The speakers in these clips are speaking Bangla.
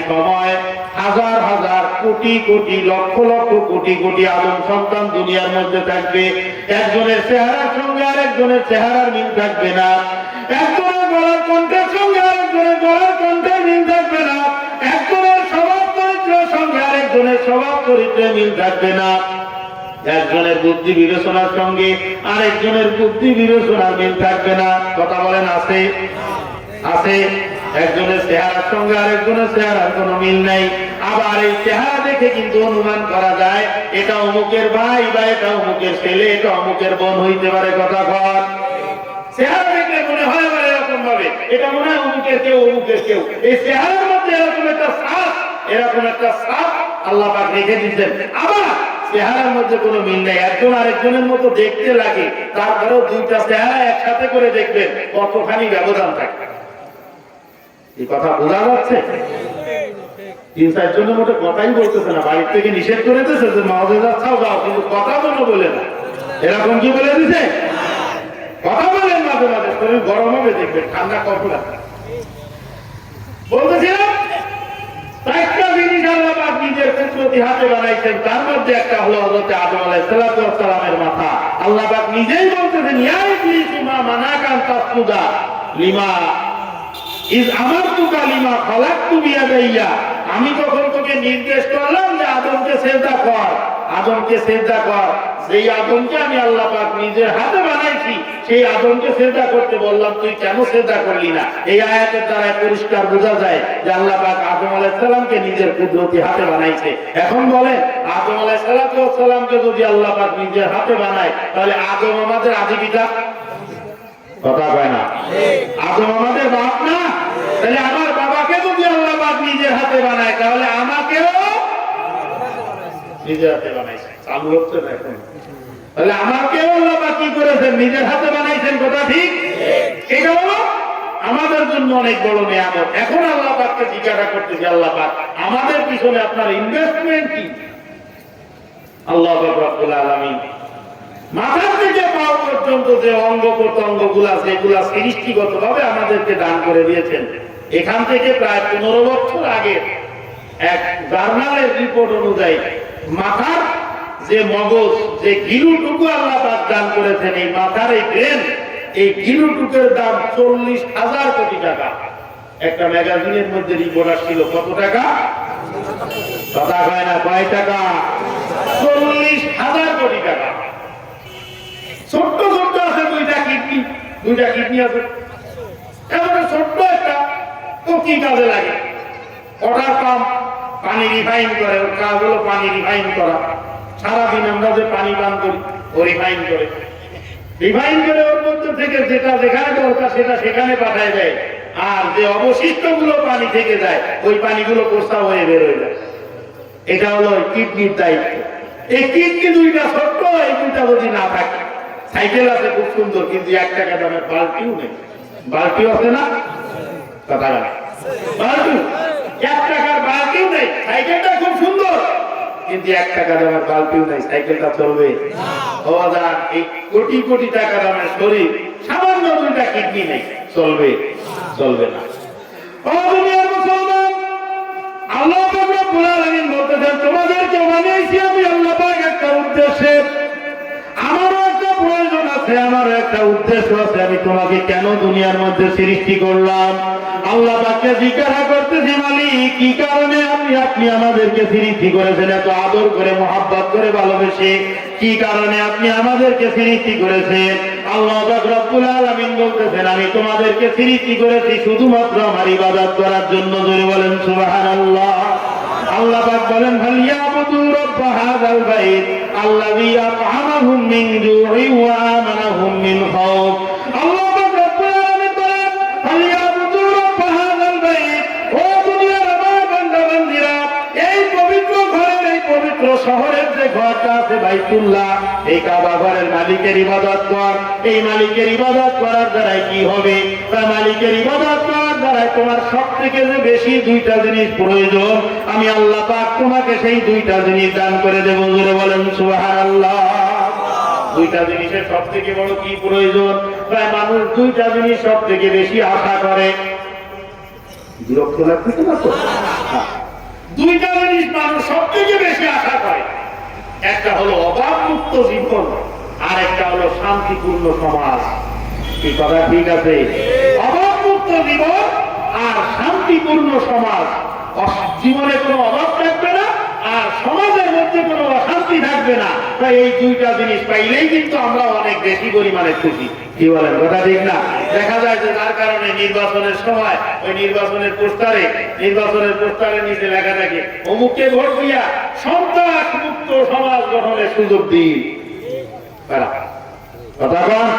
সময় হাজার হাজার কোটি কোটি লক্ষ লক্ষ কোটি কোটি আদম সন্তান দুনিয়ার মধ্যে থাকবে, একজনের চেহারার সঙ্গে আরেকজনের চেহারার মিল থাকবে না, একজনের গলার কণ্ঠের সঙ্গে আরেকজনের গলার কণ্ঠের মিল থাকবে না, একজনের স্বভাব চরিত্রের সঙ্গে আরেকজনের স্বভাব চরিত্রের মিল থাকবে না, একজনের বুদ্ধি বিবেচনার সঙ্গে আরেকজনের বুদ্ধি বিবেচনার মিল থাকবে না। কথা বলেন আছে? আছে। একজনের চেহারার সঙ্গে আরেকজনের চেহারার কোনো মিল নাই। আবার এই চেহারা দেখে কিন্তু অনুমান করা যায় এটা অমুকের ভাই বা এটা অমুকের ছেলে, এটা অমুকের বোন হইতে পারে। কথা কর, চেহারা দেখলে মনে হয় আবার এরকম ভাবে এটা মনে হয় অমুকের কেউ অমুকের কেউ। এই চেহারার মধ্যে এরকম একটা ছাপ আল্লাহ পাক রেখে দিচ্ছেন। আবার চেহারার মধ্যে কোনো মিল নেই, একজন আরেকজনের মতো দেখতে লাগে, তারপরেও দুইটা চেহারা একসাথে করে দেখবেন কতখানি ব্যবধান থাকে। এই কথা বোঝা যাচ্ছে? 3-4 জনের মতো কথাই বলতেছে না, বাড়ির থেকে নিষেধ করে দিয়েছে যে মাঝে যাচ্ছাও যাও, কিন্তু কথা কোনো বলে না। এরকম কি বলে দিছে? কথা বলেন মাঝে মাঝে, শরীর গরম হবে দেখবেন, ঠান্ডা কখন আছে। বলতেছিলাম চারটা জিনিস আল্লাহ পাক নিজের কুদরতি হাতে বানাইছেন, তার মধ্যে একটা হলো হযরত আদম আলাইহিস সালামের মাথা। আল্লাহ পাক নিজেই বলতেছেন ইয়া ইবলিস মা মানাকা আন তাসজুদা লিমা ইজ আমারতুকা লিমা খালাকতু বিয়াদাইয়া। আমি যখন তোকে নির্দেশ করলাম যে আদমকে সিজদা কর, আদমকে সিজদা কর, যেই আদমকে আমি আল্লাহ পাক নিজের হাতে বানাইছি সেই আদমকে সিজদা করতে বললাম, তুই কেন সিজদা করলি না? এই আয়াতের দ্বারা পরিষ্কার বোঝা যায় যে আল্লাহ পাক আদম আলাইহিস সালামকে নিজের কুদরতি হাতে বানাইছে। এখন বলেন আদম আলাইহিস সালামকে যদি আল্লাহ পাক নিজের হাতে বানায় তাহলে আদম আমাদের আদি পিতা? কথা কয় না? আদম আমাদের বাপ না? তাহলে আমার বাবাকে যদি আল্লাহ পাক নিজের হাতে বানায় তাহলে আমাকেও নিজের হাতে বানাইছে। চালু হচ্ছে না এখন? তাহলে আমাকেও আল্লাহ পাক কি করেছেন? নিজের হাতে বানাইছেন। কথা ঠিক? এটা হলো আমাদের জন্য অনেক বড় নিয়ামত। এখন আল্লাহ পাককে জিজ্ঞাসা করতেছি, আল্লাহ পাক আমাদের পিছনে আপনার ইনভেস্টমেন্ট কি? আল্লাহ পাক রব্বুল আলামিন মাথা থেকে পা পর্যন্ত যে অঙ্গ প্রত্যঙ্গ গুলা সেগুলা সৃষ্টিগত ভাবে আমাদেরকে দান করে দিয়েছেন। এখান থেকে প্রায় 15 বছর আগে এক জার্নালের রিপোর্ট অনুযায়ী মাথার যে মগজ, যে গিলুটুকু আল্লাহ পাক দান করেছেন, এই মাথার এই ব্রেন, এই গিলুটুকের দাম 40,000 কোটি টাকা। একটা ম্যাগাজিনের মধ্যে রিপোর্ট আসছিল কত টাকা? কথা হয় না, কয় টাকা? 40,000 কোটি টাকা। ছোট্ট ছোট্ট আছে দুইটা কিডনি আছে, এবারে ছোট্ট একটা তো কি কাজে লাগে? ওটার পাম্প পানি রিফাইন করে, ওর কাজ হলো পানি রিফাইন করা। সারাদিন আমরা যে পানি পান করি ও রিফাইন করে ওর মধ্যে থেকে যেটা যেখানে দরকার সেটা সেখানে পাঠায় দেয়, আর যে অবশিষ্ট গুলো পানি থেকে যায় ওই পানিগুলো প্রস্তাব হয়ে বের হয়ে যায়। এটা হলো কিডনির দায়িত্ব। এই কিডনি দুইটা ছোট্ট, এই দুইটা যদি না থাকে, সাইকেল আছে খুব সুন্দর কিন্তু 1 টাকা দামের বালতিও নেই। বালতিও আছে না? কথা বলে বালতি, 1 টাকার বালতিও নেই। সাইকেলটা খুব সুন্দর কিন্তু 1 টাকা দামের বালতিও নেই, সাইকেলটা চলবে? এই কোটি কোটি টাকা দামের শরীর, সামান্য 2টা কিডনি নেই, চলবে? চলবে না। ও দুনিয়ার মুসলমান, আল্লাহ পাক রব্বুল আলামিন বলতেছেন তোমাদেরকে বানিয়েছি আমি আল্লাহ পাক একটা উদ্দেশ্যে, আমারও একটা প্রয়োজন আছে, আমারও একটা উদ্দেশ্য আছে। আমি তোমাকে কেন দুনিয়ার মধ্যে সৃষ্টি করলাম? আল্লাহ পাককে জিজ্ঞাসা করতেছি, মালিক কি কারণে আপনি আমাদেরকে সৃষ্টি করেছেন? এত আদর করে, মহব্বত করে, ভালোবেসে কি কারণে আপনি আমাদেরকে সৃষ্টি করেছেন? আল্লাহ পাক রব্বুল আলামিন বলতেছেন আমি তোমাদেরকে সৃষ্টি করেছি শুধুমাত্র আমার ইবাদত করার জন্য। জোরে বলেন সুবহানাল্লাহ। আল্লাহ পাক বলেন ফালিয়াবুদু রাব্ব হাযাল বাইত আল্লাযী আত'আমাহুম মিন জু'ইন ওয়া আমানাহুম মিন খাউফ। আল্লাহ পাক রব্বুল আলামিন বলেন ফালিয়াবুদু রাব্ব হাযাল বাইত, ও দুনিয়ার আমার বান্দা-বান্দীরা, এই পবিত্র ঘরের, এই পবিত্র শহরের যে ঘরটা আছে বাইতুল্লাহ, এই কাবা ঘরের মালিকের ইবাদত কর। এই মালিকের ইবাদত করার দ্বারা কি হবে? তার মালিকের ইবাদত করার দ্বারা তোমার সবথেকে যে বেশি 2টা জিনিস প্রয়োজন, আমি আল্লাহ পাক তোমাকে সেই 2টা জিনিস দান করে দেব। জোরে বলেন সুবহানাল্লাহ। 2টা জিনিসের সবথেকে বড় কি প্রয়োজন? প্রায় মানুষ 2টা জিনিস সবথেকে বেশি আশা করে। বিরক্ত লাগছে না তো? দুইটা জিনিস মানুষ সব থেকে বেশি আশা করে, একটা হলো অভাবমুক্ত জীবন, আর একটা হলো শান্তিপূর্ণ সমাজ। এই কথা ঠিক আছে? অভাবমুক্ত জীবন আর শান্তিপূর্ণ সমাজ। জীবনে কোনো অভাব থাকবে না, আর সমাজের মধ্যে কোনো অশান্তি থাকবে না। তাই এই দুইটা জিনিস পাইলেই কিন্তু আমরা অনেক বেশি পরিমাণে খুশি। কি বলেন? কথা ঠিক না? দেখা যায় যে যার কারণে নির্বাচনের সময় ওই নির্বাচনের পোস্টারে নিচে লেখা থাকে অমুককে ভোট দিয়া সন্ত্রাস মুক্ত সমাজ গঠনের সুযোগ দিন। কথা কন,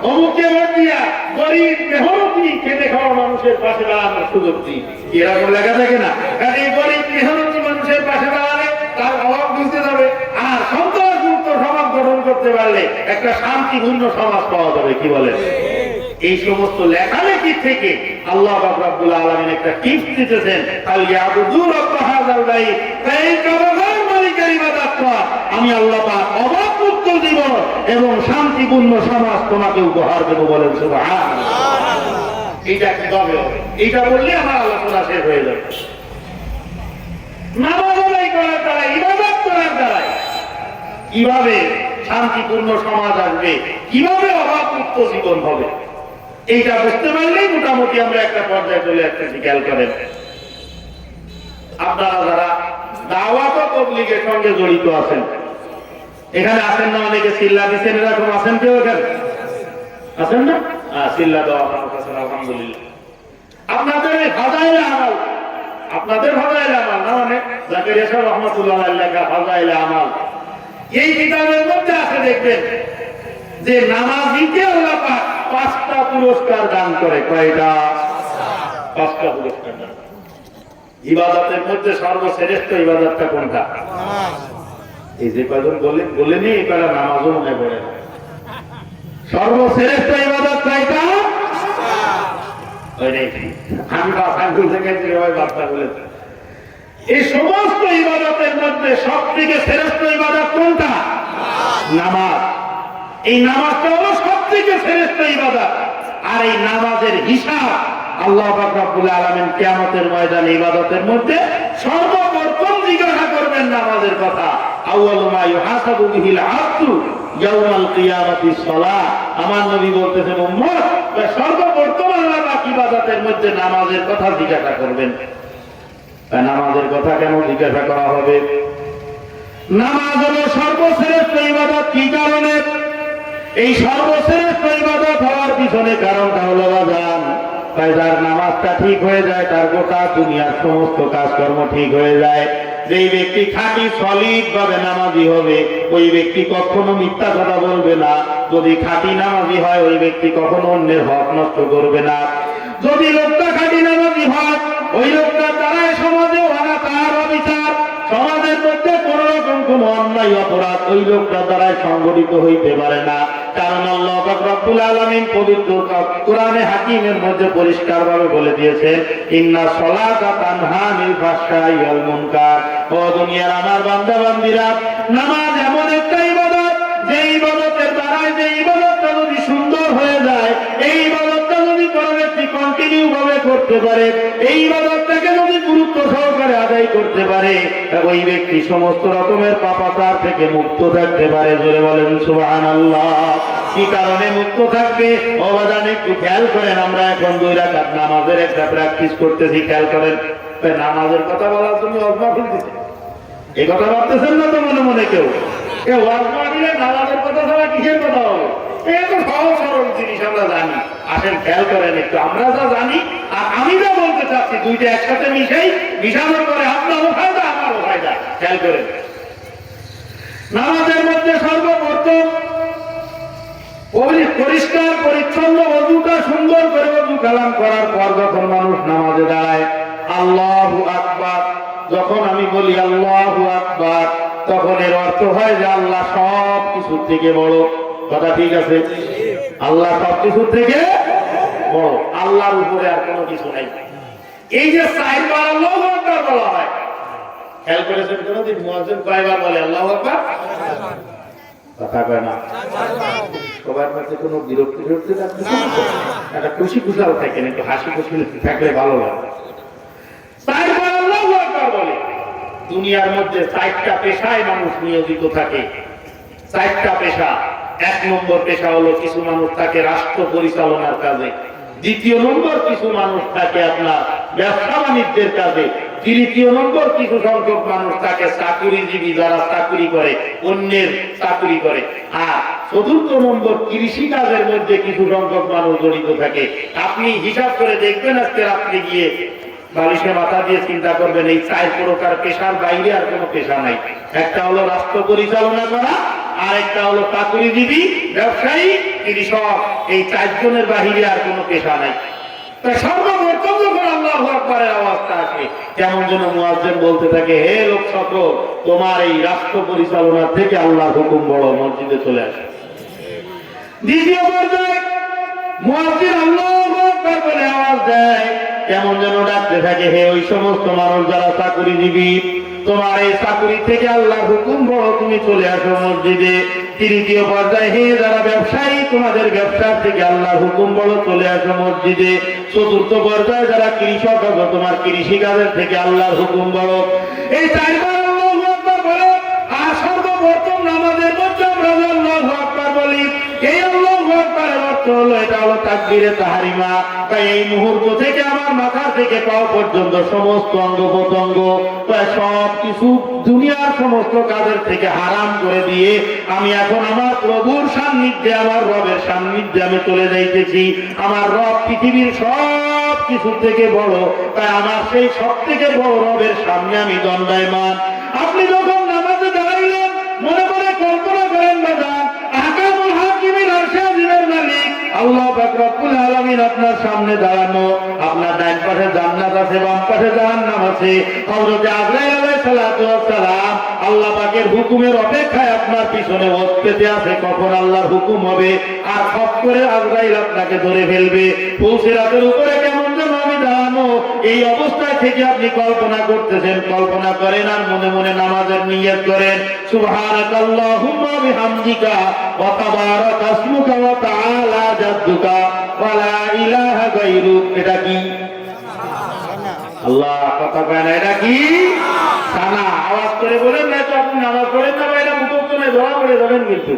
অমুককে ভোট দিয়া গরিব মেহনতি খেতে খাওয়া মানুষের পাশে দাঁড়ানোর সুযোগ দিন। এরকম লেখা থাকে না? কারণ এই গরিব মেহনতি মানুষের পাশে দাঁড়ালে তার অভাব বুঝতে যাবে, আর সন্ত্রাস মুক্ত সমাজ গঠন করতে পারলে একটা শান্তিপূর্ণ সমাজ পাওয়া যাবে। কি বলেন? এই সমস্ত লেখালেখি থেকে আল্লাহ পাক রব্বুল আলামিন একটা টিপস দিতেছেন, আমি আল্লাহ পাক অভাবমুক্ত জীবন এবং শান্তিপূর্ণ সমাজ তোমাকে উপহার দেব। বলেন সুবহানাল্লাহ। এইটা কিভাবে হবে? এইটা বললে আমার আলোচনা শেষ হয়ে যাবে। নামাজ আদায় করার দ্বারা, ইবাদত করার দ্বারা কিভাবে শান্তিপূর্ণ সমাজ আসবে, কিভাবে অভাবমুক্ত জীবন হবে, এইটা বুঝতে পারলেই মোটামুটি আমরা একটা পর্যায়ে চলে আসতেছি। খেয়াল করেন, আপনারা যারা দাওয়াত ও তাবলীগের সঙ্গে জড়িত আছেন, এখানে আছেন না? অনেকে সিল্লা দিচ্ছেন, এরকম আছেন কেউ এখানে? আছেন না? সিল্লা দেওয়া আলহামদুলিল্লাহ। আপনাদের ফাজাইলে আমাল, না মানে জাকারিয়া সাহেব রহমাতুল্লাহ আলাইহি লেখা ফাজাইলে আমাল, এই কিতাবের মধ্যে আছে, দেখবেন যে নামাজীকে আল্লাহ পাক 5টা পুরস্কার দান করে। কয়টা? 5টা পুরস্কার দান। ইবাদতের মধ্যে সর্বশ্রেষ্ঠ ইবাদতটা কোনটা? এই যে কয়জন বলেনি এবারে নামাজও মনে পড়ে না। সর্বশ্রেষ্ঠ ইবাদত কয়টা? আমি বাসাঙ্গুল থেকে বার্তা বলেছি, এই সমস্ত ইবাদতের মধ্যে সব থেকে শ্রেষ্ঠ ইবাদত কোনটা? নামাজ। এই নামাজটা হলো সব থেকে শ্রেষ্ঠ ইবাদত। আর এই নামাজের হিসাব আল্লাহ পাক রব্বুল আলামিন কিয়ামতের ময়দানে ইবাদতের মধ্যে সর্বপ্রথম জিজ্ঞাসা করবেন নামাজের কথা। আউয়ালু মা ইউহাসাবু বিহিল আবদু ইয়াউমাল কিয়ামাতিস সালাহ। আমার নবী বলতেছেন, উম্মত, সর্বপ্রথম আল্লাহ পাক ইবাদতের মধ্যে নামাজের কথা জিজ্ঞাসা করবেন। নামাজের কথা কেন জিজ্ঞাসা করা হবে? নামাজ হলো সর্বশ্রেষ্ঠ ইবাদত। কি কারণে? এই সর্বশ্রেষ্ঠ ইবাদত হওয়ার পিছনে কারণটা হলো বাজান, যার নামাজটা ঠিক হয়ে যায় তার গোটা দুনিয়ার সমস্ত কাজকর্ম ঠিক হয়ে যায়। যেই ব্যক্তি খাঁটি সলিড ভাবে নামাজি হবে, ওই ব্যক্তি কখনো মিথ্যা কথা বলবে না। যদি খাঁটি নামাজি হয়, ওই ব্যক্তি কখনো অন্যের হক নষ্ট করবে না। যদি লোকটা খাঁটি নামাজি হয়, ওই লোকটার দ্বারাই সমাজে অনাচার অবিচার, সমাজের মধ্যে কোন রকম কোন অন্যায় অপরাধ ওই লোকটার দ্বারাই সংগঠিত হইতে পারে না। কারণ আল্লাহ পাক রব্বুল আলামিন পবিত্র কোরআনে হাকিমের মধ্যে পরিষ্কারভাবে বলে দিয়েছেন, ইন্না সলাতা তানহা আনিল ফাহশাই ওয়াল মুনকার। ও দুনিয়ার আমার বান্দা বান্দীরা, নামাজ এমন একটা ইবাদত, যে ইবাদতের দ্বারাই, যে ইবাদতটা যদি সুন্দর হয়ে যায়, এই ইবাদতটা যদি কোনো ব্যক্তি কন্টিনিউ ভাবে করতে পারে, এই ইবাদতটাকে যদি গুরুত্ব সহকারে আদায় করতে পারে, ওই ব্যক্তি সমস্ত রকমের পাপাচার থেকে মুক্ত থাকতে পারে। জোরে বলেন সুবহানাল্লাহ। কি কারণে মুক্ত থাকবে? অবদান একটু খেয়াল করেন। আমরা এখন 2 রাকাত নামাজের একটা প্র্যাকটিস করতেছি। খেয়াল করেন, নামাজের কথা বলার জন্য ওয়াজ মাহফিল দিতে, এই কথা ভাবতেছেন না তো মনে মনে কেউ? ওয়াজ মাহফিলে নামাজের কথা ছাড়া কিসের কথা হবে? এই তো সহজ সরল জিনিস আমরা জানি। আসেন খেয়াল করেন একটু, আমরা যা জানি আর আমি যা বলতে চাচ্ছি, দুইটা একসাথে মিশানোর পরে আপনারও ফায়দা, আমারও ফায়দা। খেয়াল করেন, নামাজের মধ্যে সর্বপ্রথম পরিষ্কার পরিচ্ছন্ন ওযুটা সুন্দর করে ওযু কালাম করার পর যখন মানুষ নামাজে দাঁড়ায়, আল্লাহু আকবার, যখন আমি বলি আল্লাহু আকবার, তখন এর অর্থ হয় যে আল্লাহ সব কিছু থেকে বড়। কথা ঠিক আছে? আল্লাহ সব কিছু থেকে বড়, আল্লাহর উপরে আর কোনো কিছু নাই। এই যে 4 বার আল্লাহু আকবার বলা হয়, খেয়াল করেছেন কোনদিন মুয়াজ্জিন কয়বার বলে আল্লাহু আকবার? কথা কয় না। সবার মধ্যে কোনো বিরক্তি থাকবে না, একটা খুশি খুশাল থাকেন, একটু হাসি খুশি থাকলে ভালো লাগে। 4 বার আল্লাহু আকবার বলে, দুনিয়ার মধ্যে 4টা পেশায় মানুষ নিয়োজিত থাকে। 4টা পেশা। 1 নম্বর পেশা হলো কিছু মানুষ থাকে রাষ্ট্র পরিচালনার কাজে। 2য় নম্বর কিছু মানুষ থাকে আপনার ব্যবসা বাণিজ্যের কাজে। 3য় নম্বর কিছু সংখ্যক মানুষ থাকে চাকুরিজীবী, যারা চাকুরি করে, অন্যের চাকুরি করে। আর 4র্থ নম্বর কৃষি কাজের মধ্যে কিছু সংখ্যক মানুষ জড়িত থাকে। আপনি হিসাব করে দেখবেন আজকে রাত্রে গিয়ে বালিশে মাথা দিয়ে চিন্তা করবেন এই 4 প্রকার পেশার বাইরে আর কোনো পেশা নাই। একটা হলো রাষ্ট্র পরিচালনা করা, আর একটা হলো চাকুরিজীবী, ব্যবসায়ী, কৃষক। এই 4 জনের বাহিরে আর কোনো পেশা নাই। তাই সর্বপ্রথম যখন আল্লাহু আকবারের আওয়াজটা আসে, কেমন যেন মুয়াজ্জিন বলতে থাকে, হে লোক সকল, তোমার এই রাষ্ট্র পরিচালনা থেকে আল্লাহর হুকুম বড়, মসজিদে চলে আসে। 2য় পর্যায়ে মুয়াজ্জিন আল্লাহু আকবার বলে আওয়াজ দেয়, কেমন যেন ডাকতে থাকে, হে ওই সমস্ত মানুষ যারা চাকুরিজীবী, তোমার এই চাকুরি থেকে আল্লাহর হুকুম বড়, তুমি চলে আসো মসজিদে। 3য় পর্যায়ে, হে যারা ব্যবসায়ী, তোমাদের ব্যবসা থেকে আল্লাহর হুকুম বড়, চলে আসো মসজিদে। 4র্থ পর্যায়ে যারা কৃষক আছো, তোমার কৃষি কাজের থেকে আল্লাহর হুকুম বড়। এই 4বার আল্লাহু আকবার বলে। আর সর্বপ্রথম নামাজের মধ্যে আমরা আল্লাহু আকবার বলি। এই আল্লাহু আকবারের অর্থ হলো, এটা হলো তাকবীরে তাহরিমা। তাই এই মুহূর্ত থেকে আমার মাথা থেকে পাও পর্যন্ত সমস্ত অঙ্গ প্রত্যঙ্গ, সব কিছু দুনিয়ার সমস্ত কাজের থেকে হারাম করে দিয়ে আমি এখন আমার প্রভুর সান্নিধ্যে, আমার রবের সান্নিধ্যে আমি চলে যাইতেছি। আমার রব পৃথিবীর সব কিছু থেকে বড়, তাই আমার সেই সব থেকে বড় রবের সামনে আমি দণ্ডায়মান। আপনি যখন নামাজে দাঁড়াইলেন, মনে মনে কল্পনা করেন বাবা, আহকামুল হাকিমিন আরশে আজিমের মালিক আল্লাহ পাক রব্বুল আলামিন আপনার সামনে দাঁড়ানো। আপনার ডান পাশে জান্নাত আছে, বাম পাশে জাহান্নাম আছে। হযরত আজরাইল আলাইহিস সালাতু ওয়াস সালাম আল্লাহ পাকের হুকুমের অপেক্ষায় আপনার পিছনে ওত পেতে আছে, কখন আল্লাহর হুকুম হবে আর খপ করে আজরাইল আপনাকে ধরে ফেলবে। ফুলসিরাতের উপরে কেমন যেন আমি দাঁড়ানো। এই অবস্থায় থেকে আপনি কল্পনা করতেছেন, কল্পনা করেন আর মনে মনে নামাজের নিয়ত করেন, সুবহানাকাল্লাহুম্মা বিহামদিকা ওয়া তাবারাকা ইসমুকা ওয়া তাআলা জাদ্দুকা ওয়া লা ইলাহা গায়রুক। এটা কি? আল্লাহ কথা কয় না, এটা কি? সানা। আওয়াজ করে বলেন, না তো আপনি নামাজ পড়েন না, এটা মুখস্থ নয়, ধরা পড়ে যাবেন কিন্তু।